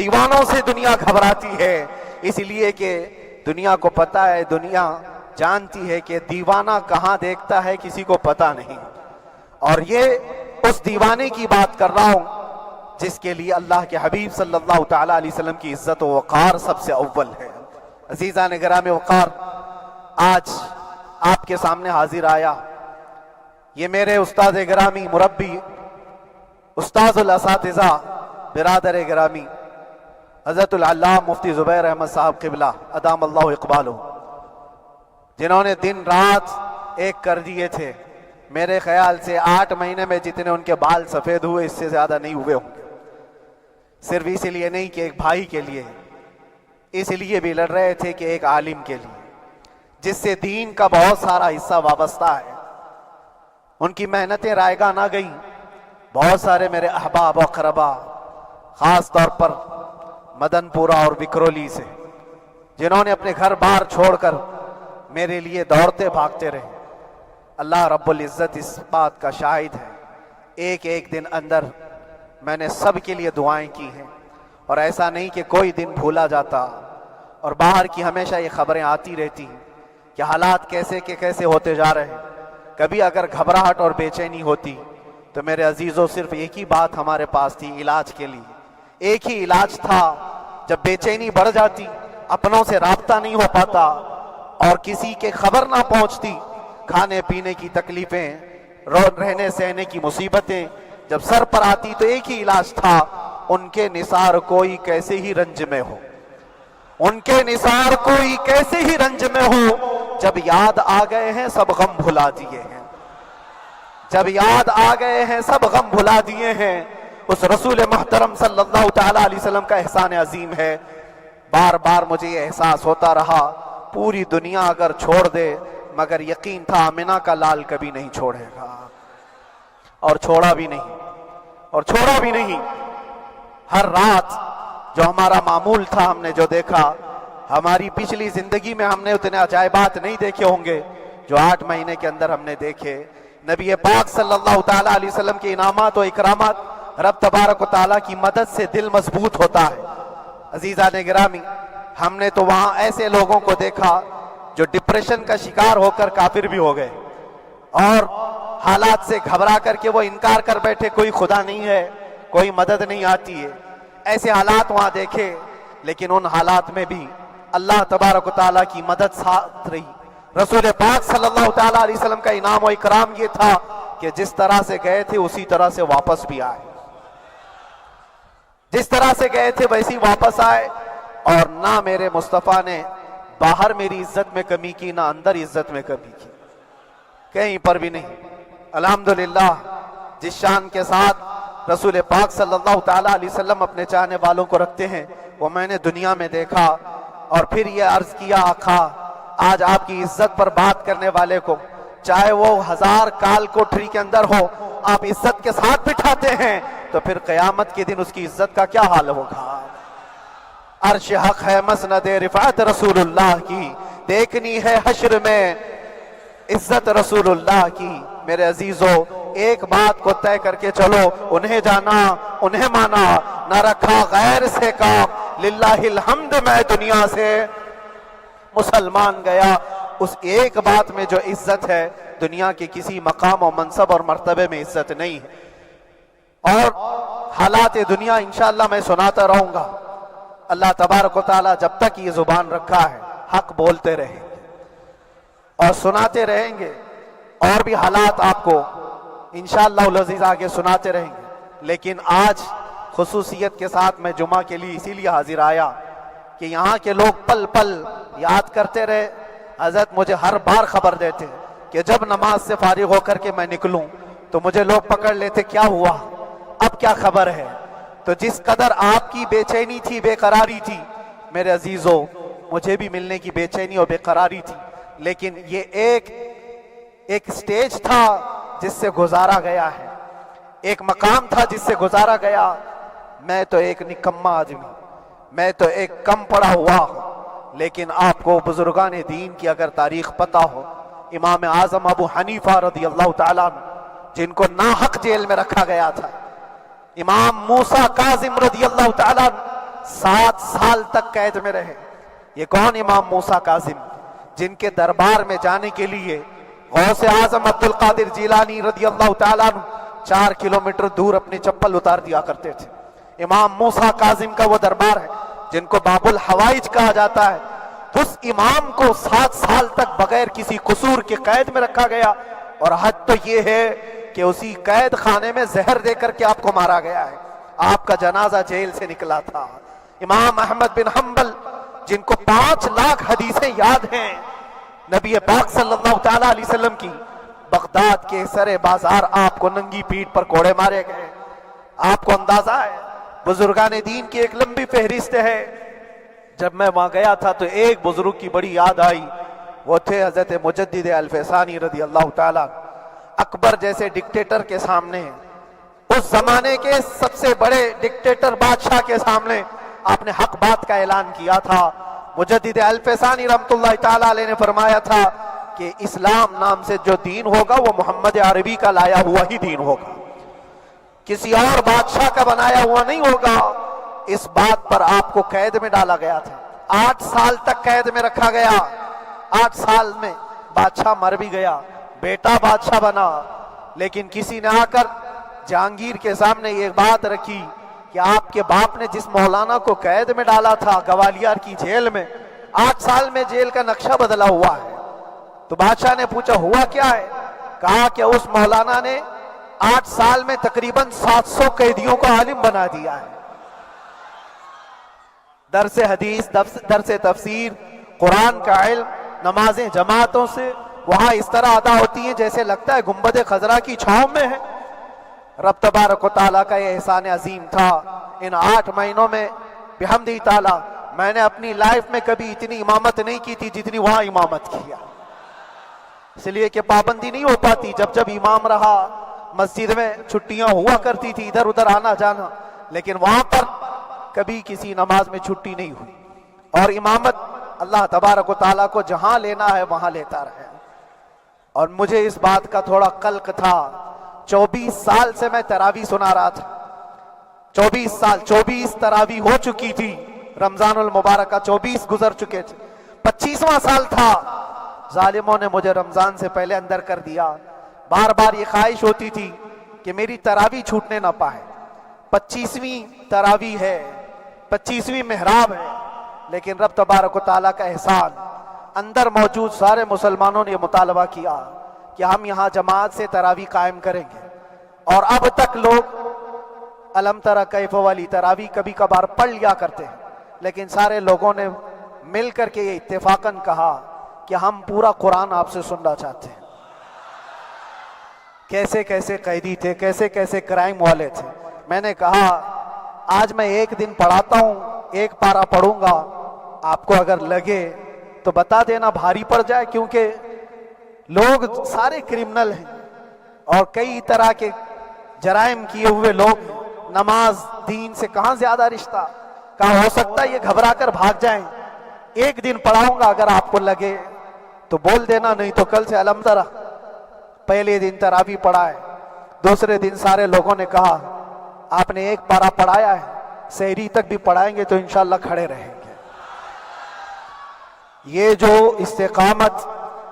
دیوانوں سے دنیا گھبراتی ہے، اس لیے کہ دنیا کو پتا ہے، دنیا جانتی ہے کہ دیوانہ کہاں دیکھتا ہے کسی کو پتا نہیں۔ اور یہ اس دیوانے کی بات کر رہا ہوں جس کے لیے اللہ کے حبیب صلی اللہ تعالیٰ علیہ وسلم کی عزت و وقار سب سے اول ہے۔ عزیزان گرامی وقار، آج آپ کے سامنے حاضر آیا، یہ میرے استاد گرامی، مربی، استاذ الاساتذہ، برادر گرامی حضرت العلامہ مفتی زبیر احمد صاحب قبلہ ادام اللہ اقبالہ، جنہوں نے دن رات ایک کر دیے تھے۔ میرے خیال سے 8 مہینے میں جتنے ان کے بال سفید ہوئے اس سے زیادہ نہیں ہوئے ہوں گے۔ صرف اس لیے نہیں کہ ایک بھائی کے لیے، اس لیے بھی لڑ رہے تھے کہ ایک عالم کے لیے جس سے دین کا بہت سارا حصہ وابستہ ہے۔ ان کی محنتیں رائگاں نہ گئیں۔ بہت سارے میرے احباب و اقربا، خاص طور پر مدن پورہ اور وکرولی سے، جنہوں نے اپنے گھر بار چھوڑ کر میرے لیے دوڑتے بھاگتے رہے، اللہ رب العزت اس بات کا شاہد ہے، ایک ایک دن اندر میں نے سب کے لیے دعائیں کی ہیں، اور ایسا نہیں کہ کوئی دن بھولا جاتا۔ اور باہر کی ہمیشہ یہ خبریں آتی رہتی ہیں کہ حالات کیسے کے کیسے ہوتے جا رہے ہیں۔ کبھی اگر گھبراہٹ اور بے چینی ہوتی تو میرے عزیزوں صرف ایک ہی بات ہمارے پاس تھی علاج کے لیے، ایک ہی علاج تھا۔ جب بے چینی بڑھ جاتی، اپنوں سے رابطہ نہیں ہو پاتا اور کسی کے خبر نہ پہنچتی، کھانے پینے کی تکلیفیں، رہنے سہنے کی مصیبتیں جب سر پر آتی تو ایک ہی علاج تھا، ان کے نثار کوئی کیسے ہی رنج میں ہو، ان کے نثار کوئی کیسے ہی رنج میں ہو، جب یاد آ گئے ہیں سب غم بھلا دیے ہیں، جب یاد آ گئے ہیں سب غم بھلا دیے ہیں۔ اس رسول محترم صلی اللہ تعالیٰ علیہ وسلم کا احسان عظیم ہے۔ بار بار مجھے یہ احساس ہوتا رہا، پوری دنیا اگر چھوڑ دے مگر یقین تھا آمنہ کا لال کبھی نہیں چھوڑے گا، اور چھوڑا بھی نہیں، اور چھوڑا بھی نہیں۔ ہر رات جو ہمارا معمول تھا، ہم نے جو دیکھا، ہماری پچھلی زندگی میں ہم نے اتنے عجائبات نہیں دیکھے ہوں گے جو 8 مہینے کے اندر ہم نے دیکھے۔ نبی پاک صلی اللہ تعالیٰ علیہ وسلم کے انعامات و اکرامات، رب تبارک و تعالیٰ کی مدد سے دل مضبوط ہوتا ہے۔ عزیزان گرامی، ہم نے تو وہاں ایسے لوگوں کو دیکھا جو ڈپریشن کا شکار ہو کر کافر بھی ہو گئے، اور حالات سے گھبرا کر کے وہ انکار کر بیٹھے، کوئی خدا نہیں ہے، کوئی مدد نہیں آتی ہے۔ ایسے حالات وہاں دیکھے، لیکن ان حالات میں بھی اللہ تبارک و تعالیٰ کی مدد ساتھ رہی۔ رسول پاک صلی اللہ تعالیٰ علیہ وسلم کا انعام و اکرام یہ تھا کہ جس طرح سے گئے تھے اسی طرح سے واپس بھی آئے، جس طرح سے گئے تھے ویسی واپس آئے، اور نہ میرے مصطفیٰ نے باہر میری عزت میں کمی کی، نہ اندر عزت میں کمی کی، کہیں پر بھی نہیں۔ الحمدللہ، جس شان کے ساتھ رسول پاک صلی اللہ تعالیٰ علیہ وسلم اپنے چاہنے والوں کو رکھتے ہیں، وہ میں نے دنیا میں دیکھا۔ اور پھر یہ عرض کیا، آقا آج آپ کی عزت پر بات کرنے والے کو، چاہے وہ 1000 کال کوٹری کے اندر ہو، آپ عزت کے ساتھ بٹھاتے ہیں، تو پھر قیامت کے دن اس کی عزت کا کیا حال ہوگا؟ عرش حق ہے مسند رفعت رسول اللہ کی، دیکھنی ہے حشر میں عزت رسول اللہ کی۔ میرے عزیزو، ایک بات کو طے کر کے چلو، انہیں جانا، انہیں مانا، نہ رکھا غیر سے کام، للہ الحمد میں دنیا سے مسلمان گیا۔ اس ایک بات میں جو عزت ہے، دنیا کے کسی مقام و منصب اور مرتبے میں عزت نہیں ہے۔ اور حالات دنیا انشاءاللہ میں سناتا رہوں گا۔ اللہ تبارک و تعالیٰ جب تک یہ زبان رکھا ہے، حق بولتے رہیں گے اور سناتے رہیں گے، اور بھی حالات آپ کو انشاءاللہ العزیز آگے سناتے رہیں گے۔ لیکن آج خصوصیت کے ساتھ میں جمعہ کے لیے اسی لیے حاضر آیا کہ یہاں کے لوگ پل پل یاد کرتے رہے۔ حضرت مجھے ہر بار خبر دیتے کہ جب نماز سے فارغ ہو کر کے میں نکلوں تو مجھے لوگ پکڑ لیتے، کیا ہوا، اب کیا خبر ہے؟ تو جس قدر آپ کی بے چینی تھی، بے قراری تھی، میرے عزیزو، مجھے بھی ملنے کی بے چینی اور بے قراری تھی، لیکن یہ ایک سٹیج تھا جس سے گزارا گیا ہے، ایک مقام تھا جس سے گزارا گیا۔ میں تو ایک نکما آدمی، میں تو ایک کم پڑا ہوا ہوں، لیکن آپ کو بزرگان دین کی اگر تاریخ پتہ ہو، امام اعظم ابو حنیفہ رضی اللہ تعالیٰ عنہ، جن کو ناحق جیل میں رکھا گیا تھا، امام موسیٰ کاظم رضی اللہ تعالیٰ عنہ، 7 سال تک قید میں رہے. یہ کون؟ امام موسیٰ کاظم، جن کے دربار میں جانے کے لیے غوث اعظم عبد القادر جیلانی رضی اللہ تعالیٰ عنہ 4 کلومیٹر دور اپنی چپل اتار دیا کرتے تھے. امام موسیٰ کاظم کا وہ دربار ہے جن کو باب الحوائج کہا جاتا ہے. اس امام کو 7 سال تک بغیر کسی قصور کے قید میں رکھا گیا، اور حد تو یہ ہے کہ اسی قید خانے میں زہر دے کر کے آپ کو مارا گیا ہے. آپ کا جنازہ جیل سے نکلا تھا. امام احمد بن حنبل، جن کو 5 لاکھ حدیثیں یاد ہیں نبی پاک صلی اللہ تعالیٰ علیہ وسلم کی، بغداد کے سرے بازار آپ کو ننگی پیٹھ پر کوڑے مارے گئے. آپ کو اندازہ ہے بزرگان دین کی ایک لمبی فہرست ہے. جب میں وہاں گیا تھا تو ایک بزرگ کی بڑی یاد آئی، وہ تھے حضرت مجدد الفسانی رضی اللہ تعالیٰ. اکبر جیسے ڈکٹیٹر کے سامنے، اس زمانے کے سب سے بڑے ڈکٹیٹر بادشاہ کے سامنے آپ نے حق بات کا اعلان کیا تھا. مجدد الفسانی رحمۃ اللہ تعالیٰ علیہ نے فرمایا تھا کہ اسلام نام سے جو دین ہوگا وہ محمد عربی کا لایا ہوا ہی دین ہوگا، کسی اور بادشاہ کا بنایا ہوا نہیں ہوگا. اس بات پر آپ کو قید میں ڈالا گیا تھا. 8 سال تک قید میں رکھا گیا. 8 سال میں بادشاہ مر بھی گیا، بیٹا بادشاہ بنا، لیکن کسی نے آ کر جہانگیر کے سامنے یہ بات رکھی کہ آپ کے باپ نے جس مولانا کو قید میں ڈالا تھا گوالیار کی جیل میں، 8 سال میں جیل کا نقشہ بدلا ہوا ہے. تو بادشاہ نے پوچھا ہوا کیا ہے؟ کہا کہ اس مولانا نے 8 سال میں تقریباً 700 قیدیوں کو عالم بنا دیا ہے. درس حدیث، درس تفسیر، قرآن کا علم، نمازیں جماعتوں سے وہاں اس طرح ادا ہوتی ہیں جیسے لگتا ہے گنبد خضرا کی چھاؤں میں ہے. رب تبارک و تعالیٰ کا یہ احسان عظیم تھا. ان 8 مہینوں میں بحمدہ تعالیٰ میں نے اپنی لائف میں کبھی اتنی امامت نہیں کی تھی جتنی وہاں امامت کیا. اس لیے کہ پابندی نہیں ہو پاتی. جب جب امام رہا مسجد میں چھٹیاں ہوا کرتی تھی، ادھر ادھر آنا جانا، لیکن وہاں پر کبھی کسی نماز میں چھٹی نہیں ہوئی. اور امامت اللہ تبارک و تعالیٰ کو جہاں لینا ہے وہاں لیتا رہے. اور مجھے اس بات کا تھوڑا قلق تھا. 24 سال سے میں تراویح سنا رہا تھا. 24 تراویح ہو چکی تھی. رمضان المبارک کا 24 گزر چکے تھے. 25واں سال تھا. ظالموں نے مجھے رمضان سے پہلے اندر کر دیا. بار بار یہ خواہش ہوتی تھی کہ میری تراویح چھوٹنے نہ پائے. 25ویں تراویح ہے، 25ویں محراب ہے، لیکن رب تبارک و تعالیٰ کا احسان، اندر موجود سارے مسلمانوں نے یہ مطالبہ کیا کہ ہم یہاں جماعت سے تراویح قائم کریں گے. اور اب تک لوگ الم تری کیف والی تراویح کبھی کبھار پڑھ لیا کرتے ہیں، لیکن سارے لوگوں نے مل کر کے یہ اتفاقاً کہا کہ ہم پورا قرآن آپ سے سننا چاہتے ہیں. کیسے کیسے قیدی تھے، کیسے کیسے کرائم والے تھے. میں نے کہا آج میں ایک دن پڑھاتا ہوں، ایک پارہ پڑھوں گا، آپ کو اگر لگے تو بتا دینا، بھاری پڑ جائے، کیونکہ لوگ سارے کرمنل ہیں اور کئی طرح کے جرائم کیے ہوئے لوگ ہیں. نماز دین سے کہاں زیادہ رشتہ. کہا ہو سکتا ہے یہ گھبرا کر بھاگ جائیں. ایک دن پڑھاؤں گا، اگر آپ کو لگے تو بول دینا، نہیں تو کل سے الحمد للہ. پہلے دن تراویح پڑھائے، دوسرے دن سارے لوگوں نے کہا آپ نے ایک پارہ پڑھایا ہے، سحری تک بھی پڑھائیں گے تو انشاءاللہ کھڑے رہیں گے. یہ جو استقامت،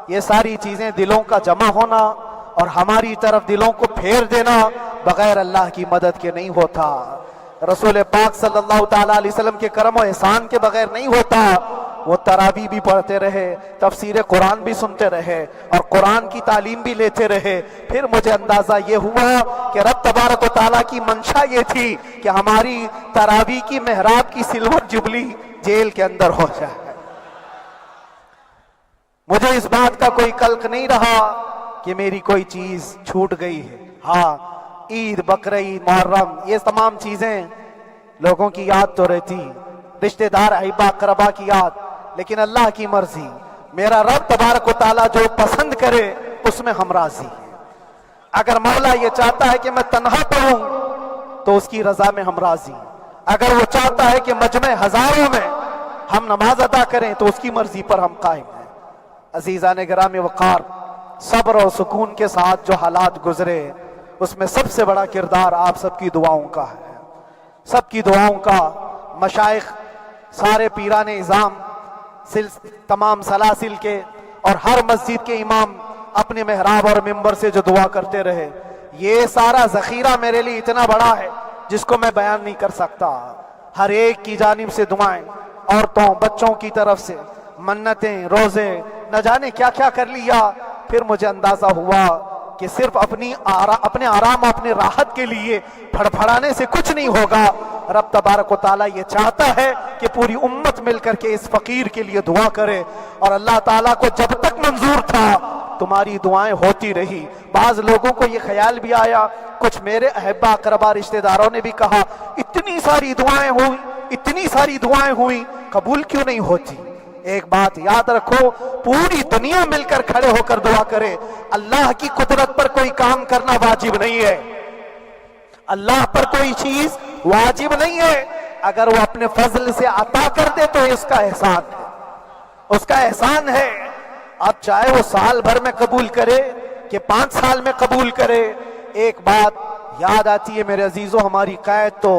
یہ ساری چیزیں دلوں کا جمع ہونا اور ہماری طرف دلوں کو پھیر دینا بغیر اللہ کی مدد کے نہیں ہوتا. رسول پاک صلی اللہ تعالیٰ علیہ وسلم کے کرم و احسان کے بغیر نہیں ہوتا. وہ تراویح بھی پڑھتے رہے، تفسیر قرآن بھی سنتے رہے اور قرآن کی تعلیم بھی لیتے رہے. پھر مجھے اندازہ یہ ہوا کہ رب تبارک و تعالیٰ کی منشا یہ تھی کہ ہماری تراویح کی محراب کی سلور جبلی جیل کے اندر ہو جائے. مجھے اس بات کا کوئی قلق نہیں رہا کہ میری کوئی چیز چھوٹ گئی ہے. ہاں، عید، بقرعید، محرم، یہ تمام چیزیں لوگوں کی یاد تو رہتی، رشتہ دار، احباب، اقربا کی یاد، لیکن اللہ کی مرضی. میرا رب تبارک و تعالیٰ جو پسند کرے اس میں ہم راضی ہیں. اگر مولا یہ چاہتا ہے کہ میں تنہا پڑھوں تو اس کی رضا میں ہم راضی ہیں. اگر وہ چاہتا ہے کہ مجمع ہزاروں میں ہم نماز ادا کریں تو اس کی مرضی پر ہم قائم ہیں. عزیزان گرامی وقار، صبر اور سکون کے ساتھ جو حالات گزرے اس میں سب سے بڑا کردار آپ سب کی دعاؤں کا ہے. سب کی دعاؤں کا. مشائخ، سارے پیران اعظام، تمام سلاسل کے اور ہر مسجد کے امام اپنے محراب اور ممبر سے جو دعا کرتے رہے، یہ سارا ذخیرہ میرے لیے اتنا بڑا ہے جس کو میں بیان نہیں کر سکتا۔ ہر ایک کی جانب سے دعائیں، عورتوں بچوں کی طرف سے منتیں، روزے، نہ جانے کیا کیا کر لیا۔ پھر مجھے اندازہ ہوا کہ صرف اپنے آرام اور اپنے راحت کے لیے پھڑپھڑانے سے کچھ نہیں ہوگا۔ رب تبارک و تعالیٰ یہ چاہتا ہے کہ پوری امت مل کر کے اس فقیر کے لیے دعا کرے، اور اللہ تعالیٰ کو جب تک منظور تھا تمہاری دعائیں ہوتی رہی۔ بعض لوگوں کو یہ خیال بھی آیا، کچھ میرے احبا اقربا رشتہ داروں نے بھی کہا اتنی ساری دعائیں ہوئیں قبول کیوں نہیں ہوتی؟ ایک بات یاد رکھو، پوری دنیا مل کر کھڑے ہو کر دعا کرے، اللہ کی قدرت پر کوئی کام کرنا واجب نہیں ہے، اللہ پر کوئی چیز واجب نہیں ہے۔ اگر وہ اپنے فضل سے عطا کر دے تو اس کا احسان ہے۔ اب چاہے وہ سال بھر میں قبول کرے کہ 5 سال میں قبول کرے، ایک بات یاد آتی ہے میرے عزیزو، ہماری قید تو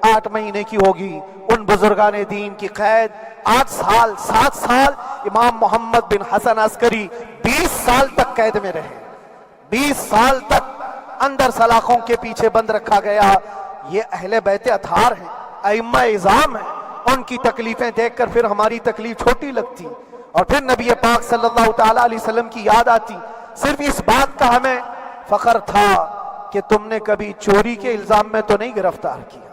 8 مہینے کی ہوگی، ان بزرگان دین کی قید 8 سال 7 سال۔ امام محمد بن حسن عسکری 20 سال تک قید میں رہے، 20 سال تک اندر سلاخوں کے پیچھے بند رکھا گیا۔ یہ اہل بیت اطہار ہیں، ائمہ اعظام ہیں، ان کی تکلیفیں دیکھ کر پھر ہماری تکلیف چھوٹی لگتی، اور پھر نبی پاک صلی اللہ تعالیٰ علیہ وسلم کی یاد آتی۔ صرف اس بات کا ہمیں فخر تھا کہ تم نے کبھی چوری کے الزام میں تو نہیں گرفتار کیا،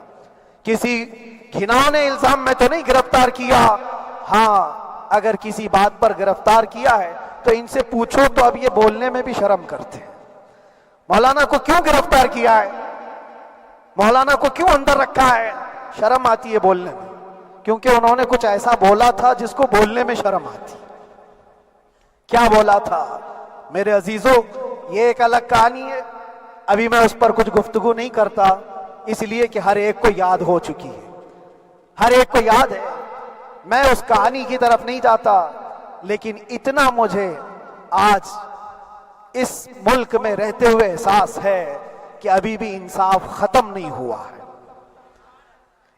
کسی گھناؤنے الزام میں تو نہیں گرفتار کیا، ہاں اگر کسی بات پر گرفتار کیا ہے تو ان سے پوچھو تو اب یہ بولنے میں بھی شرم کرتے ہیں۔ مولانا کو کیوں گرفتار کیا ہے، مولانا کو کیوں اندر رکھا ہے، شرم آتی ہے بولنے میں، کیونکہ انہوں نے کچھ ایسا بولا تھا جس کو بولنے میں شرم آتی۔ کیا بولا تھا میرے عزیزو، یہ ایک الگ کہانی ہے، ابھی میں اس پر کچھ گفتگو نہیں کرتا، اس لیے کہ ہر ایک کو یاد ہو چکی ہے، ہر ایک کو یاد ہے، میں اس کہانی کی طرف نہیں جاتا، لیکن اتنا مجھے آج اس ملک میں رہتے ہوئے احساس ہے کہ ابھی بھی انصاف ختم نہیں ہوا ہے۔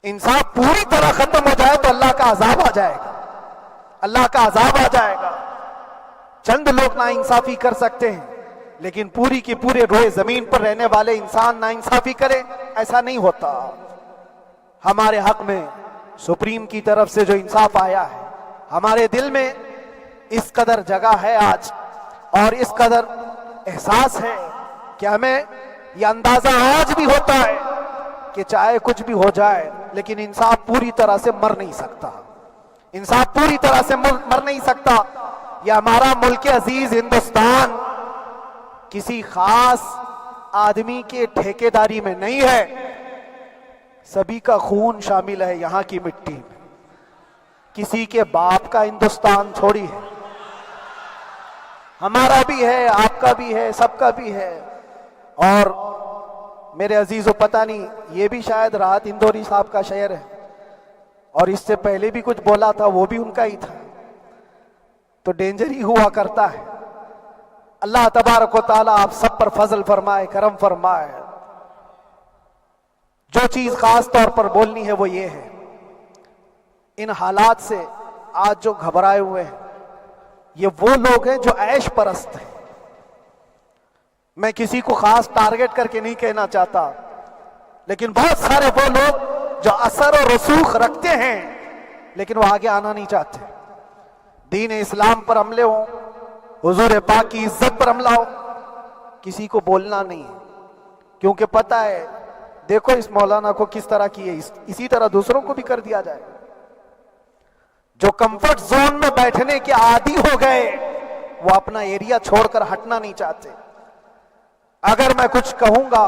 انصاف پوری طرح ختم ہو جائے تو اللہ کا عذاب آ جائے گا، اللہ کا عذاب آ جائے گا۔ چند لوگ نا انصافی کر سکتے ہیں، لیکن پوری کی پورے روئے زمین پر رہنے والے انسان نا انصافی کرے، ایسا نہیں ہوتا۔ ہمارے حق میں سپریم کی طرف سے جو انصاف آیا ہے، ہمارے دل میں اس قدر جگہ ہے آج، اور اس قدر احساس ہے کہ ہمیں یہ اندازہ آج بھی ہوتا ہے کہ چاہے کچھ بھی ہو جائے لیکن انصاف پوری طرح سے مر نہیں سکتا، انصاف پوری طرح سے مر نہیں سکتا۔ یہ ہمارا ملک عزیز ہندوستان کسی خاص آدمی کے ٹھیکیداری میں نہیں ہے، سبھی کا خون شامل ہے یہاں کی مٹی میں، کسی کے باپ کا ہندوستان تھوڑی ہے، ہمارا بھی ہے، آپ کا بھی ہے، سب کا بھی ہے۔ اور میرے عزیزو پتہ نہیں، یہ بھی شاید راحت اندوری صاحب کا شعر ہے، اور اس سے پہلے بھی کچھ بولا تھا وہ بھی ان کا ہی تھا، تو ڈینجر ہی ہوا کرتا ہے۔ اللہ تبارک و تعالیٰ آپ سب پر فضل فرمائے، کرم فرمائے۔ جو چیز خاص طور پر بولنی ہے وہ یہ ہے، ان حالات سے آج جو گھبرائے ہوئے ہیں یہ وہ لوگ ہیں جو عیش پرست ہیں۔ میں کسی کو خاص ٹارگٹ کر کے نہیں کہنا چاہتا، لیکن بہت سارے وہ لوگ جو اثر و رسوخ رکھتے ہیں لیکن وہ آگے آنا نہیں چاہتے، دین اسلام پر حملے ہوں، حضور پاک کی عزت پر حملہ ہو، کسی کو بولنا نہیں ہے، کیونکہ پتہ ہے دیکھو اس مولانا کو کس طرح کی ہے، اسی طرح دوسروں کو بھی کر دیا جائے۔ جو کمفرٹ زون میں بیٹھنے کے عادی ہو گئے وہ اپنا ایریا چھوڑ کر ہٹنا نہیں چاہتے۔ اگر میں کچھ کہوں گا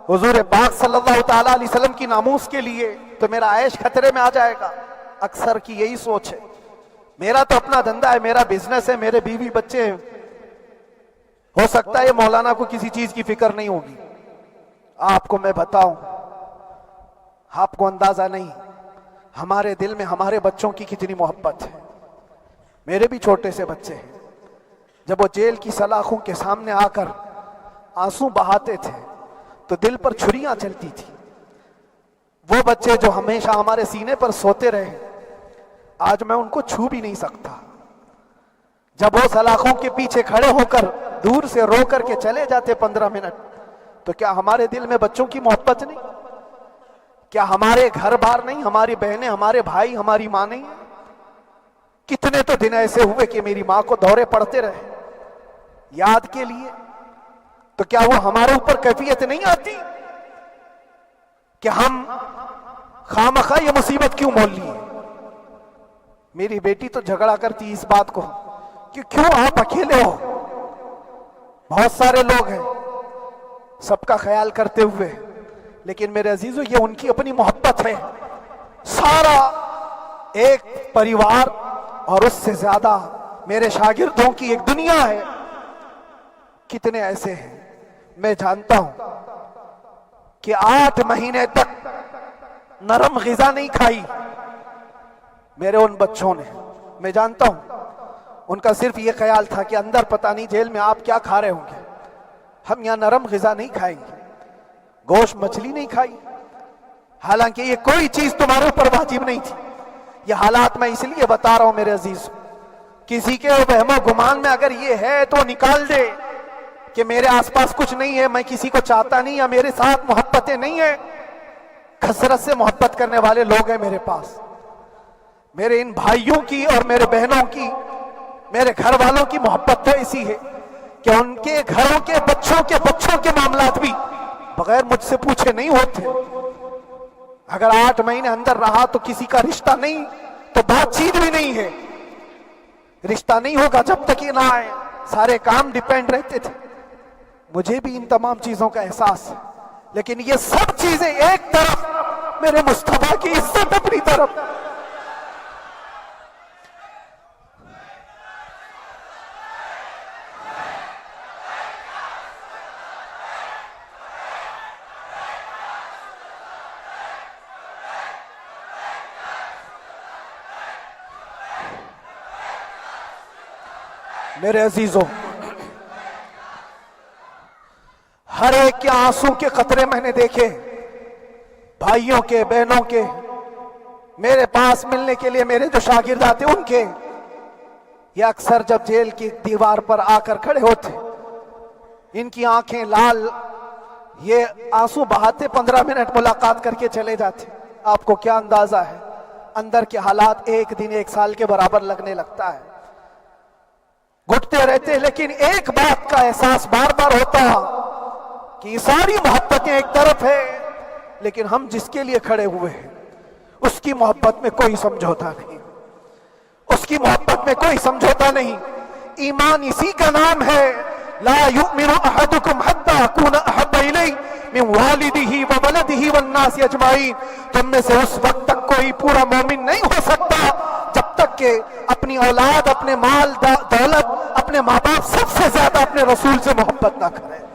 حضور پاک صلی اللہ تعالیٰ علیہ وسلم کی ناموس کے لیے تو میرا عیش خطرے میں آ جائے گا، اکثر کی یہی سوچ ہے۔ میرا تو اپنا دھندا ہے، میرا بزنس ہے، میرے بیوی بچے ہیں، ہو سکتا ہے مولانا کو کسی چیز کی فکر نہیں ہوگی۔ آپ کو میں بتاؤں، آپ کو اندازہ نہیں ہمارے دل میں ہمارے بچوں کی کتنی محبت ہے۔ میرے بھی چھوٹے سے بچے ہیں، جب وہ جیل کی سلاخوں کے سامنے آ کر آنسو بہاتے تھے تو دل پر چھریاں چلتی تھی۔ وہ بچے جو ہمیشہ ہمارے سینے پر سوتے رہے، آج میں ان کو چھو بھی نہیں سکتا۔ جب وہ سلاخوں کے پیچھے کھڑے ہو کر دور سے رو کر کے چلے جاتے 15 منٹ، تو کیا ہمارے دل میں بچوں کی محبت نہیں؟ کیا ہمارے گھر بار نہیں، ہماری بہنیں، ہمارے بھائی، ہماری ماں نہیں؟ کتنے تو دن ایسے ہوئے کہ میری ماں کو دورے پڑتے رہے یاد کے لیے، تو کیا وہ ہمارے اوپر کیفیت نہیں آتی کہ ہم خامخواہ یہ مصیبت کیوں مول لیے؟ میری بیٹی تو جھگڑا کرتی اس بات کو کہ کیوں آپ اکیلے ہو، بہت سارے لوگ ہیں سب کا خیال کرتے ہوئے، لیکن میرے عزیزو یہ ان کی اپنی محبت ہے، سارا ایک پریوار، اور اس سے زیادہ میرے شاگردوں کی ایک دنیا ہے۔ کتنے ایسے ہیں میں جانتا ہوں کہ 8 مہینے تک نرم غذا نہیں کھائی میرے ان بچوں نے، میں جانتا ہوں ان کا صرف یہ خیال تھا کہ اندر پتہ نہیں جیل میں آپ کیا کھا رہے ہوں گے، ہم یہاں نرم غذا نہیں کھائیں گے، گوشت مچھلی نہیں کھائی، حالانکہ یہ کوئی چیز تمہارے اوپر واجب نہیں تھی۔ یہ حالات میں اس لیے بتا رہا ہوں میرے عزیز، کسی کے وہم و گمان میں اگر یہ ہے تو نکال دے کہ میرے آس پاس کچھ نہیں ہے، میں کسی کو چاہتا نہیں، یا میرے ساتھ محبتیں نہیں ہیں۔ کثرت سے محبت کرنے والے لوگ ہیں میرے پاس، میرے ان بھائیوں کی اور میرے بہنوں کی، میرے گھر والوں کی محبت تو ایسی ہے کہ ان کے گھروں کے بچوں کے معاملات بھی بغیر مجھ سے پوچھے نہیں ہوتے۔ اگر 8 مہینے اندر رہا تو کسی کا رشتہ نہیں تو بات چیت بھی نہیں ہے، رشتہ نہیں ہوگا جب تک یہ نہ آئے، سارے کام ڈیپینڈ رہتے تھے۔ مجھے بھی ان تمام چیزوں کا احساس ہے، لیکن یہ سب چیزیں ایک طرف، میرے مصطفیٰ کی عزت اپنی طرف۔ میرے عزیزوں، ہر ایک کے آنسوں کے قطرے میں نے دیکھے، بھائیوں کے، بہنوں کے، میرے پاس ملنے کے لیے میرے جو شاگرد آتے ان کے، یہ اکثر جب جیل کی دیوار پر آ کر کھڑے ہوتے، ان کی آنکھیں لال، یہ آنسو بہاتے 15 منٹ ملاقات کر کے چلے جاتے۔ آپ کو کیا اندازہ ہے اندر کے حالات ایک دن 1 سال کے برابر لگنے لگتا ہے، گھٹتے رہتے، لیکن ایک بات کا احساس بار بار ہوتا کہ یہ ساری محبتیں ایک طرف ہے، لیکن ہم جس کے لیے کھڑے ہوئے ہیں اس کی محبت میں کوئی سمجھوتا نہیں، اس کی محبت میں کوئی سمجھوتا نہیں۔ ایمان اسی کا نام ہے، لا یؤمن احدکم حتی اکون احب الیہ من والدہ وولدہ والناس اجمعین، تم میں سے اس وقت تک کوئی پورا مومن نہیں ہو سکتا جب تک کہ اپنی اولاد، اپنے مال دولت، اپنے ماں باپ، سب سے زیادہ اپنے رسول سے محبت نہ کرے۔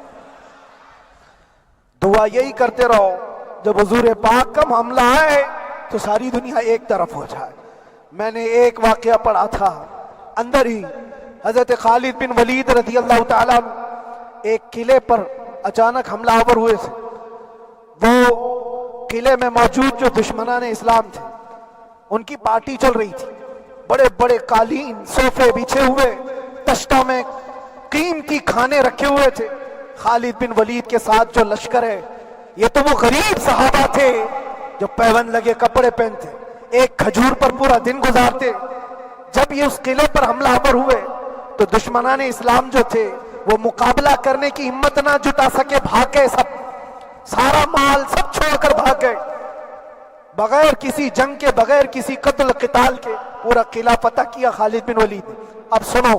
دعا یہی کرتے رہو جب حضور پاک کا معاملہ آئے تو ساری دنیا ایک طرف ہو جائے۔ میں نے ایک واقعہ پڑھا تھا اندر ہی، حضرت خالد بن ولید رضی اللہ تعالیٰ ایک قلعے پر اچانک حملہ آور ہوئے تھے۔ وہ قلعے میں موجود جو دشمنان اسلام تھے ان کی پارٹی چل رہی تھی، بڑے بڑے قالین، صوفے بچھے ہوئے، تشتوں میں قیمتی کھانے رکھے ہوئے تھے۔ خالد بن ولید کے ساتھ جو لشکر ہے، یہ تو وہ غریب صحابہ تھے جو پیوند لگے کپڑے پہنتے، ایک کھجور پر پورا دن گزارتے۔ جب یہ اس قلعے پر حملہ آور ہوئے تو دشمنان اسلام جو تھے وہ مقابلہ کرنے کی ہمت نہ جٹا سکے، بھاگ گئے، سب سارا مال سب چھوڑ کر بھاگ گئے، بغیر کسی جنگ کے، بغیر کسی قتل قتال کے پورا قلعہ فتح کیا خالد بن ولید نے۔ اب سنو،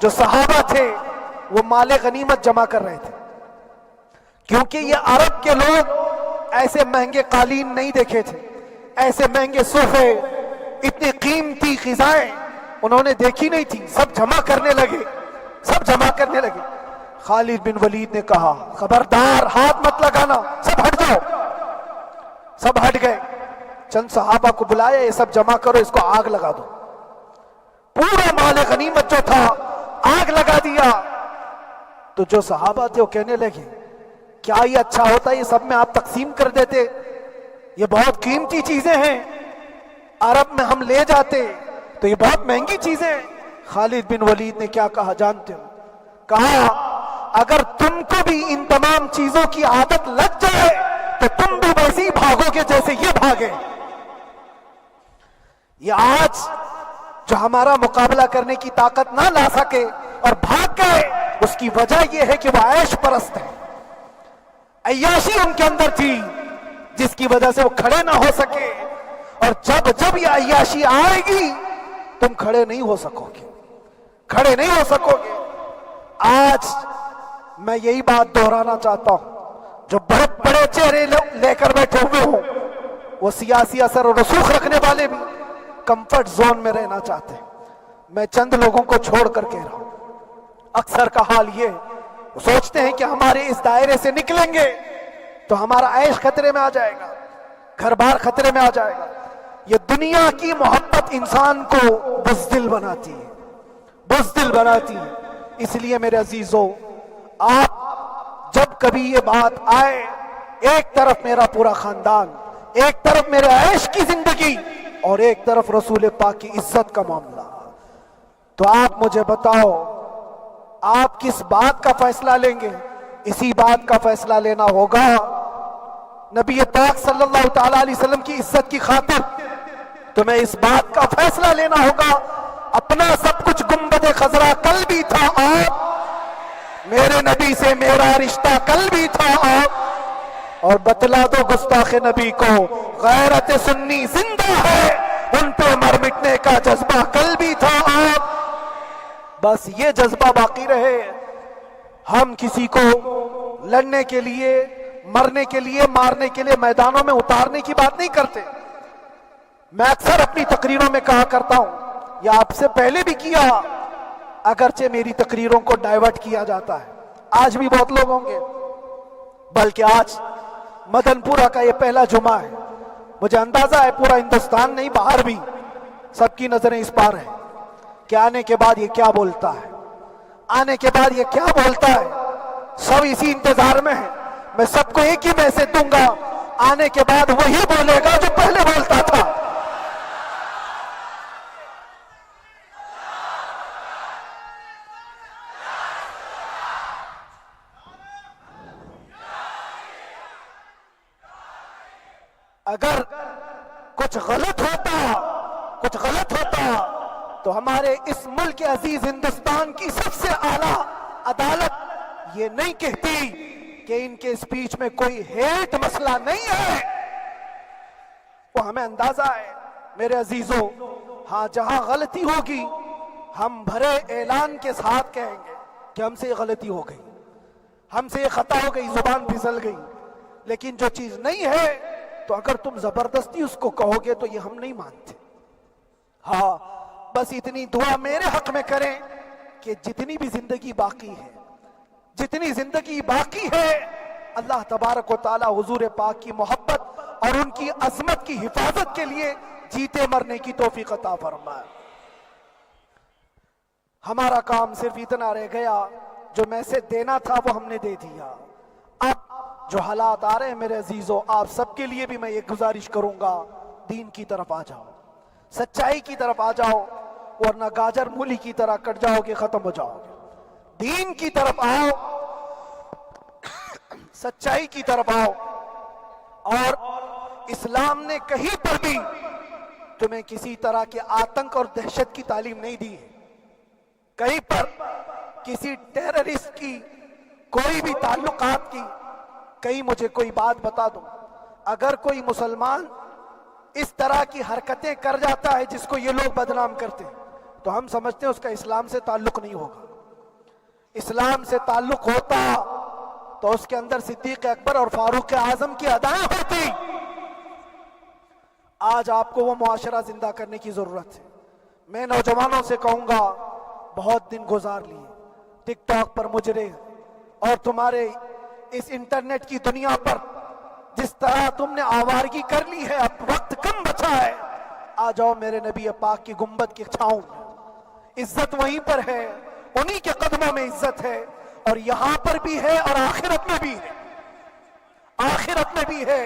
جو صحابہ تھے وہ مال غنیمت جمع کر رہے تھے، کیونکہ یہ عرب کے لوگ ایسے مہنگے قالین نہیں دیکھے تھے، ایسے مہنگے صوفے، اتنی قیمتی غذائیں انہوں نے دیکھی نہیں تھی۔ سب جمع کرنے لگے، سب جمع کرنے لگے۔ خالد بن ولید نے کہا خبردار، ہاتھ مت لگانا، سب ہٹ جاؤ۔ سب ہٹ گئے، چند صحابہ کو بلایا، یہ سب جمع کرو، اس کو آگ لگا دو۔ پورا مال غنیمت جو تھا آگ لگا دیا۔ تو جو صحابہ تھے وہ کہنے لگے کیا یہ اچھا ہوتا، یہ سب میں آپ تقسیم کر دیتے، یہ بہت قیمتی چیزیں ہیں، عرب میں ہم لے جاتے تو یہ بہت مہنگی چیزیں ہیں۔ خالد بن ولید نے کیا کہا جانتے ہو؟ کہا اگر تم کو بھی ان تمام چیزوں کی عادت لگ جائے تو تم بھی ویسے ہی بھاگو گے جیسے یہ بھاگے۔ یہ آج جو ہمارا مقابلہ کرنے کی طاقت نہ لا سکے اور بھاگ گئے، اس کی وجہ یہ ہے کہ وہ عیش پرست ہے، عیاشی ان کے اندر تھی جس کی وجہ سے وہ کھڑے نہ ہو سکے، اور جب یہ عیاشی آئے گی تم کھڑے نہیں ہو سکو گے، کھڑے نہیں ہو سکو گے۔ آج میں یہی بات دہرانا چاہتا ہوں، جو بہت بڑے چہرے لے کر بیٹھے ہوئے ہوں، وہ سیاسی اثر و رسوخ رکھنے والے بھی کمفرٹ زون میں رہنا چاہتے ہیں۔ میں چند لوگوں کو چھوڑ کر کہہ رہا ہوں، اکثر کا حال یہ وہ سوچتے ہیں کہ ہمارے اس دائرے سے نکلیں گے تو ہمارا عیش خطرے میں آ جائے گا، گھر بار خطرے میں آ جائے گا۔ یہ دنیا کی محبت انسان کو بزدل بناتی ہے، بزدل بناتی ہے۔ اس لیے میرے عزیزو، آپ جب کبھی یہ بات آئے، ایک طرف میرا پورا خاندان، ایک طرف میرے عیش کی زندگی اور ایک طرف رسول پاک کی عزت کا معاملہ، تو آپ مجھے بتاؤ آپ کس بات کا فیصلہ لیں گے؟ اسی بات کا فیصلہ لینا ہوگا نبی پاک صلی اللہ تعالی علیہ وسلم کی عزت کی خاطر تمہیں اس بات کا فیصلہ لینا ہوگا۔ اپنا سب کچھ گنبد خضرا کل بھی تھا آپ، میرے نبی سے میرا رشتہ کل بھی تھا آپ، اور بتلا دو گستاخ نبی کو غیرت سنی زندہ ہے، ان پہ مر مٹنے کا جذبہ کل بھی تھا آپ۔ بس یہ جذبہ باقی رہے۔ ہم کسی کو لڑنے کے لیے، مرنے کے لیے، مارنے کے لیے میدانوں میں اتارنے کی بات نہیں کرتے۔ میں اکثر اپنی تقریروں میں کہا کرتا ہوں، یا آپ سے پہلے بھی کیا، اگرچہ میری تقریروں کو ڈائیورٹ کیا جاتا ہے، آج بھی بہت لوگ ہوں گے، بلکہ آج مدن پورہ کا یہ پہلا جمعہ ہے، مجھے اندازہ ہے پورا ہندوستان نہیں، باہر بھی سب کی نظریں اس پار ہیں کہ آنے کے بعد یہ کیا بولتا ہے، آنے کے بعد یہ کیا بولتا ہے۔ سب اسی انتظار میں ہیں۔ میں سب کو ایک ہی میسج دوں گا، آنے کے بعد وہی بولے گا جو پہلے بولتا تھا۔ اگر کچھ غلط ہوتا تو ہمارے اس ملک عزیز ہندوستان کی سب سے اعلیٰ عدالت یہ نہیں کہتی کہ ان کے اسپیچ میں کوئی ہیٹ مسئلہ نہیں ہے۔ وہ ہمیں اندازہ ہے میرے عزیزوں، ہاں جہاں غلطی ہوگی ہم بھرے اعلان کے ساتھ کہیں گے کہ ہم سے یہ غلطی ہو گئی، ہم سے یہ خطا ہو گئی، زبان پھسل گئی۔ لیکن جو چیز نہیں ہے تو اگر تم زبردستی اس کو کہو گے تو یہ ہم نہیں مانتے۔ ہاں بس اتنی دعا میرے حق میں کریں کہ جتنی بھی زندگی باقی ہے، جتنی زندگی باقی ہے، اللہ تبارک و تعالی حضور پاک کی محبت اور ان کی عظمت کی حفاظت کے لیے جیتے مرنے کی توفیق عطا فرمائے۔ ہمارا کام صرف اتنا رہ گیا، جو میسج دینا تھا وہ ہم نے دے دیا۔ اب جو حالات آ رہے ہیں میرے عزیزوں، آپ سب کے لیے بھی میں یہ گزارش کروں گا، دین کی طرف آ جاؤ، سچائی کی طرف آ جاؤ، ورنہ گاجر مولی کی طرح کٹ جاؤ گے، ختم ہو جاؤ گے۔ دین کی طرف آؤ، سچائی کی طرف آؤ، اور اسلام نے کہیں پر بھی تمہیں کسی طرح کے آتنک اور دہشت کی تعلیم نہیں دی ہے۔ کہیں پر کسی ٹیررسٹ کی کوئی بھی تعلقات کی کہیں مجھے کوئی بات بتا دو۔ اگر کوئی مسلمان اس طرح کی حرکتیں کر جاتا ہے جس کو یہ لوگ بدنام کرتے ہیں تو ہم سمجھتے ہیں اس کا اسلام سے تعلق نہیں ہوگا۔ اسلام سے تعلق ہوتا تو اس کے اندر صدیق اکبر اور فاروق اعظم کی ادائیں ہوتی۔ آج آپ کو وہ معاشرہ زندہ کرنے کی ضرورت ہے۔ میں نوجوانوں سے کہوں گا، بہت دن گزار لیے ٹک ٹاک پر مجرے، اور تمہارے اس انٹرنیٹ کی دنیا پر جس طرح تم نے آوارگی کر لی ہے، اب وقت کم بچا ہے۔ آ جاؤ میرے نبی پاک کی گنبد کی چھاؤں میں، عزت وہیں پر ہے، انہی کے قدموں میں عزت ہے، اور یہاں پر بھی ہے اور آخرت میں بھی ہے، آخرت میں بھی ہے۔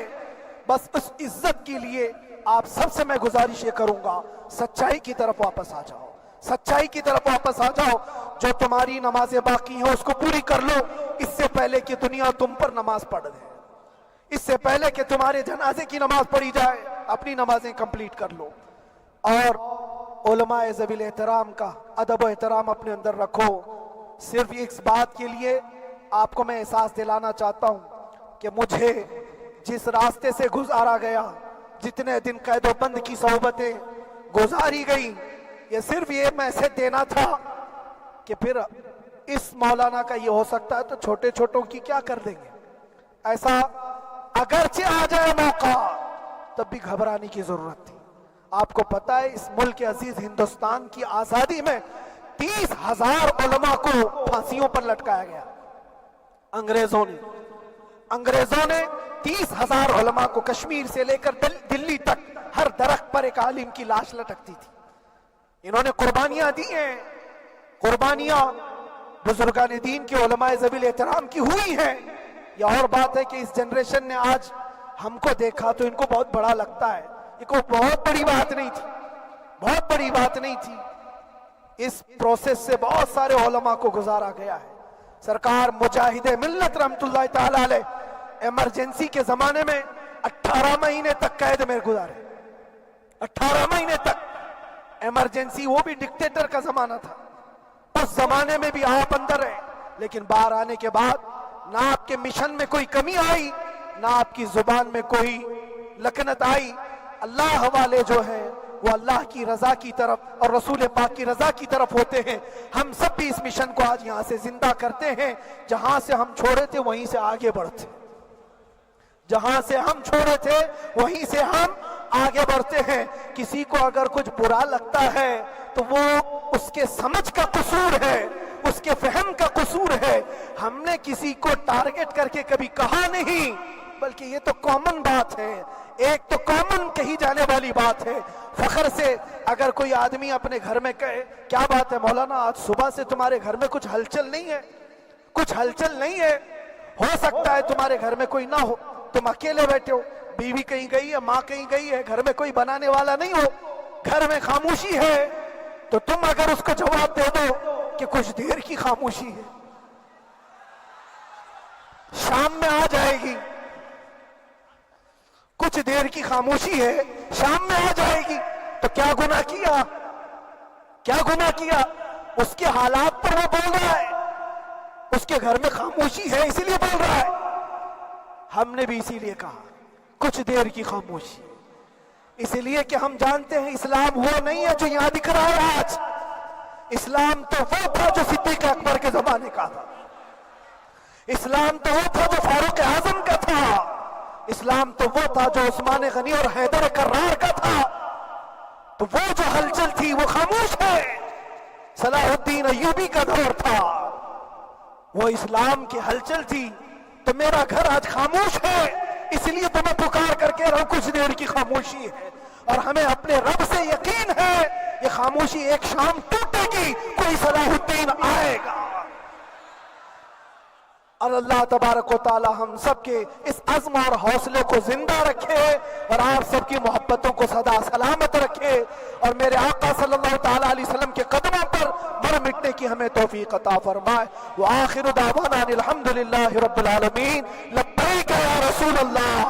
بس اس عزت کے لیے آپ سب سے میں گزارش یہ کروں گا، سچائی کی طرف واپس آ جاؤ، سچائی کی طرف واپس آ جاؤ۔ جو تمہاری نمازیں باقی ہیں اس کو پوری کر لو، اس سے پہلے کہ دنیا تم پر نماز پڑھ دے، اس سے پہلے کہ تمہارے جنازے کی نماز پڑھی جائے، اپنی نمازیں کمپلیٹ کر لو۔ اور علماء ذوی احترام کا ادب و احترام اپنے اندر رکھو۔ صرف اس بات کے لیے آپ کو میں احساس دلانا چاہتا ہوں کہ مجھے جس راستے سے گزارا گیا، جتنے دن قید و بند کی صحبتیں گزاری گئی، یہ صرف یہ میسج دینا تھا کہ پھر اس مولانا کا یہ ہو سکتا ہے تو چھوٹے چھوٹوں کی کیا کر دیں گے۔ ایسا اگرچہ آ جائے موقع تب بھی گھبرانے کی ضرورت تھی۔ آپ کو پتا ہے اس ملک عزیز ہندوستان کی آزادی میں 30,000 علماء کو پھانسیوں پر لٹکایا گیا۔ انگریزوں نے 30,000 علماء کو کشمیر سے لے کر دلی تک ہر درخت پر ایک عالم کی لاش لٹکتی تھی۔ انہوں نے قربانیاں دی ہیں، قربانیاں بزرگان دین کے علماء ذوی احترام کی ہوئی ہیں۔ یہ اور بات ہے کہ اس جنریشن نے آج ہم کو دیکھا تو ان کو بہت بڑا لگتا ہے، یہ کوئی بہت بڑی بات نہیں تھی، بہت بڑی بات نہیں تھی۔ اس پروسیس سے بہت سارے علماء کو گزارا گیا ہے۔ سرکار مجاہد ملت رحمت اللہ تعالی علیہ ایمرجنسی کے زمانے میں 18 مہینے تک قید میں گزارے، 18 مہینے تک ایمرجنسی، وہ بھی ڈکٹیٹر کا زمانہ تھا۔ اس زمانے میں بھی آپ اندر رہے، لیکن باہر آنے کے بعد نہ آپ کے مشن میں کوئی کمی آئی، نہ آپ کی زبان میں کوئی لکنت آئی۔ اللہ والے جو ہیں وہ اللہ کی رضا کی طرف اور رسول پاک کی رضا کی طرف ہوتے ہیں۔ ہم سب بھی اس مشن کو آج یہاں سے زندہ کرتے ہیں، جہاں سے ہم چھوڑے تھے وہیں سے آگے بڑھتے، جہاں سے ہم چھوڑے تھے وہیں سے ہم آگے بڑھتے ہیں۔ کسی کو اگر کچھ برا لگتا ہے تو وہ اس کے سمجھ کا قصور ہے، اس کے فہم کا قصور ہے۔ ہم نے کسی کو ٹارگٹ کر کے کبھی کہا نہیں، بلکہ یہ تو کامن بات ہے، ایک تو کامن کہی جانے والی بات ہے۔ فخر سے اگر کوئی آدمی اپنے گھر میں کہے کیا بات ہے مولانا آج صبح سے تمہارے گھر میں کچھ ہلچل نہیں ہے، کچھ ہلچل نہیں ہے، ہو سکتا ہے تمہارے گھر میں کوئی نہ ہو، تم اکیلے بیٹھے ہو، بیوی کہیں گئی ہے، ماں کہیں گئی ہے، گھر میں کوئی بنانے والا نہیں ہو، گھر میں خاموشی ہے، تو تم اگر اس کو جواب دے دو کہ کچھ دیر کی خاموشی ہے، شام میں آ جائے گی، کچھ دیر کی خاموشی ہے، شام میں آ جائے گی، تو کیا گناہ کیا، کیا گناہ کیا؟ اس کے حالات پر وہ بول رہا ہے، اس کے گھر میں خاموشی ہے اسی لیے بول رہا ہے۔ ہم نے بھی اسی لیے کہا کچھ دیر کی خاموشی، اس لیے کہ ہم جانتے ہیں اسلام وہ نہیں ہے جو یہاں دکھ رہا ہے آج، اسلام تو وہ تھا جو صدیق اکبر کے زمانے کا تھا، اسلام تو وہ تھا جو فاروق اعظم کا تھا، اسلام تو وہ تھا جو عثمان غنی اور حیدر کرار کا تھا۔ تو وہ جو ہلچل تھی وہ خاموش ہے، صلاح الدین ایوبی کا دور تھا، وہ اسلام کی ہلچل تھی۔ تو میرا گھر آج خاموش ہے، اس لیے تو میں پکار کر کے رہا کچھ دیر کی خاموشی ہے، اور ہمیں اپنے رب سے یقین ہے یہ خاموشی ایک شام ٹوٹے گی، کوئی صلاح الدین آئے گا۔ اور اللہ تبارک و تعالی ہم سب کے اس عزم اور حوصلے کو زندہ رکھے، اور آپ سب کی محبتوں کو سدا سلامت رکھے، اور میرے آقا صلی اللہ تعالی علیہ وسلم کے قدموں پر مر مٹنے کی ہمیں توفیق عطا فرمائے۔ وآخر دعوانا الحمدللہ رب العالمین، لبیک یا رسول اللہ۔